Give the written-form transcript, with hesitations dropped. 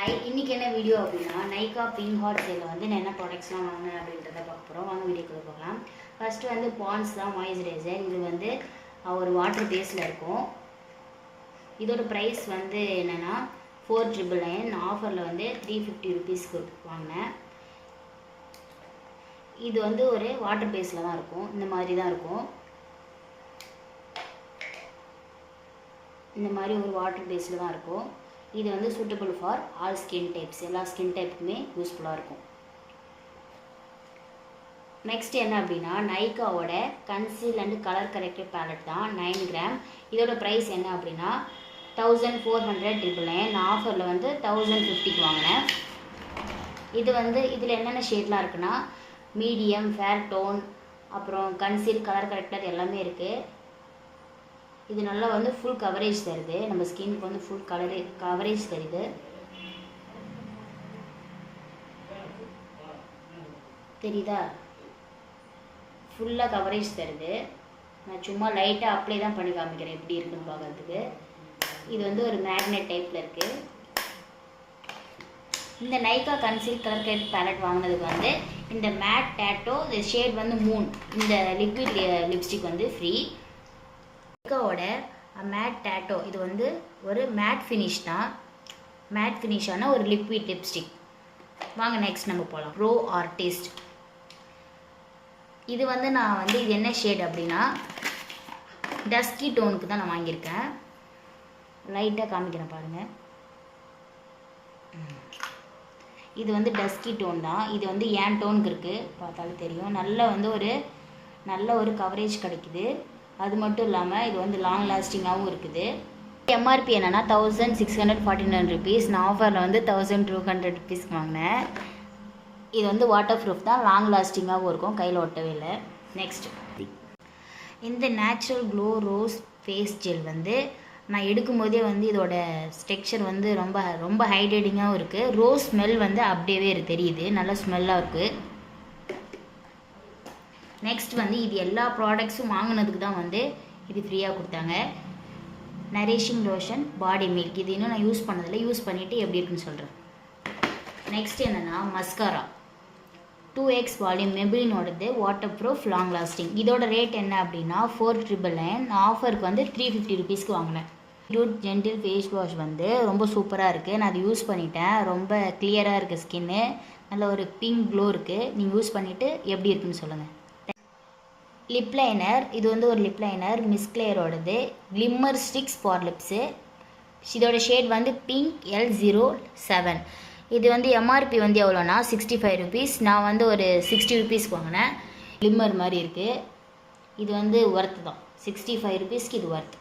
Hi, இன்றைக்கி என்ன video அப்படின்னா நைக்கா பிங்க் ஹாட் சேலில் வந்து நான் என்ன ப்ராடக்ட்ஸ்லாம் வாங்கினேன் அப்படின்றத பார்க்க போகிறோம். வாங்க வீடியோக்குள்ளே போகலாம். ஃபஸ்ட்டு வந்து பாண்ட்ஸ் தான் மாய்ஸ்சரைசர். இது வந்து ஒரு வாட்டர் பேஸில் இருக்கும். இதோட ப்ரைஸ் வந்து என்னென்னா 499. ஆஃபரில் வந்து 350 ருபீஸ்க்கு வாங்கினேன். இது வந்து ஒரு வாட்டர் பேஸில் தான் இருக்கும். இந்த மாதிரி தான் இருக்கும். இந்த மாதிரி ஒரு வாட்டர் பேஸில் தான் இருக்கும். இது வந்து suitable for all skin types. எல்லா ஸ்கின் டைப்புக்குமே யூஸ்ஃபுல்லாக இருக்கும். நெக்ஸ்ட் என்ன அப்படின்னா நைக்காவோட கன்சீல் அண்ட் கலர் கரெக்டிவ் பேலட் தான் 9 கிராம். இதோட ப்ரைஸ் என்ன அப்படின்னா 1499. நான் ஆஃபரில் வந்து 1050க்கு வாங்கினேன். இது வந்து இதில் என்னென்ன ஷேட்லாம் இருக்குன்னா மீடியம், ஃபேர் டோன், அப்புறம் கன்சீல், கலர் கரெக்டர் எல்லாமே இருக்குது. இது நல்லா வந்து ஃபுல் கவரேஜ் தருது. நம்ம ஸ்கின்க்கு வந்து ஃபுல் கவரேஜ் தருது. தெரியுதா? ஃபுல்லாக கவரேஜ் தருது. நான் சும்மா லைட்டாக அப்ளை தான் பண்ணி காமிக்கிறேன் எப்படி இருக்குன்னு பார்க்கறதுக்கு. இது வந்து ஒரு மேக்னெட் டைப்பில் இருக்குது. இந்த நைக்கா கன்சீல் கலர் கரெக்ட் பேலட் வாங்கினதுக்கு வந்து இந்த மேட் டேட்டோ ஷேட் வந்து 3 இந்த லிக்விட் லிப்ஸ்டிக் வந்து ஃப்ரீ. நைக்காவோட மேட் டேட்டோ இது வந்து ஒரு மேட் ஃபினிஷ் தான். மேட் ஃபினிஷான ஒரு லிக்விட் லிப்ஸ்டிக். வாங்க நெக்ஸ்ட் நம்ம போகலாம். Bro artist. இது வந்து நான் வந்து இது என்ன ஷேட் அப்படின்னா டஸ்கி டோனுக்கு தான் நான் வாங்கியிருக்கேன். லைட்டாக காமிக்கிறேன் பாருங்கள். இது வந்து டஸ்கி டோன் தான். இது வந்து ஏன் டோனுக்கு இருக்குது பார்த்தாலும் தெரியும். நல்ல ஒரு கவரேஜ் கிடைக்குது. அது மட்டும் இல்லாமல் இது வந்து லாங் லாஸ்டிங்காகவும் இருக்குது. எம்ஆர்பி என்னென்னா 1649 ருபீஸ். நான் ஆஃபரில் வந்து 1200 ருபீஸ்க்கு வாங்கினேன். இது வந்து வாட்டர் ப்ரூஃப் தான், லாங் லாஸ்டிங்காகவும் இருக்கும், கையில் ஒட்டவே இல்லை. நெக்ஸ்ட் இந்த natural glow rose face gel வந்து நான் எடுக்கும்போதே வந்து இதோட ஸ்ட்ரக்சர் வந்து ரொம்ப ஹைட்ரேட்டிங்காகவும் இருக்குது. ரோஸ் ஸ்மெல் வந்து அப்படியே தெரியுது, நல்ல ஸ்மெல்லாக இருக்குது. நெக்ஸ்ட் வந்து இது எல்லா ப்ராடக்ட்ஸும் வாங்கினதுக்கு தான் வந்து இது ஃப்ரீயாக கொடுத்தாங்க. நரிஷிங் லோஷன் பாடி மில்க். இது இன்னும் நான் யூஸ் பண்ணதில்லை, யூஸ் பண்ணிவிட்டு எப்படி இருக்குன்னு சொல்கிறேன். நெக்ஸ்ட் என்னென்னா மஸ்காரா 2x வால்யூம் மெபிலினோடது வாட்டர் ப்ரூஃப் லாங் லாஸ்டிங். இதோட ரேட் என்ன அப்படின்னா 499. நான் ஆஃபருக்கு வந்து 350 ருபீஸ்க்கு வாங்கினேன். டூட் ஜென்டில் ஃபேஸ் வாஷ் வந்து ரொம்ப சூப்பராக இருக்குது. நான் அது யூஸ் பண்ணிட்டேன். ரொம்ப கிளியராக இருக்குது ஸ்கின்னு. நல்ல ஒரு பிங்க் க்ளோ இருக்குது. நீங்கள் யூஸ் பண்ணிவிட்டு எப்படி இருக்குன்னு சொல்லுங்கள். Lip liner. இது வந்து ஒரு லிப் லைனர் மிஸ்க்ளேயரோடது கிளிம்மர் ஸ்டிக்ஸ் ஃபார் லிப்ஸு. இதோட ஷேட் வந்து பிங்க் L07. இது வந்து எம்ஆர்பி வந்து எவ்வளோனா 65 ருபீஸ். நான் வந்து ஒரு 60 ருபீஸ்க்கு வாங்கினேன். கிளிம்மர் மாதிரி இருக்குது. இது வந்து ஒர்த்து தான். 65 ருபீஸ்க்கு இது ஒர்த்து.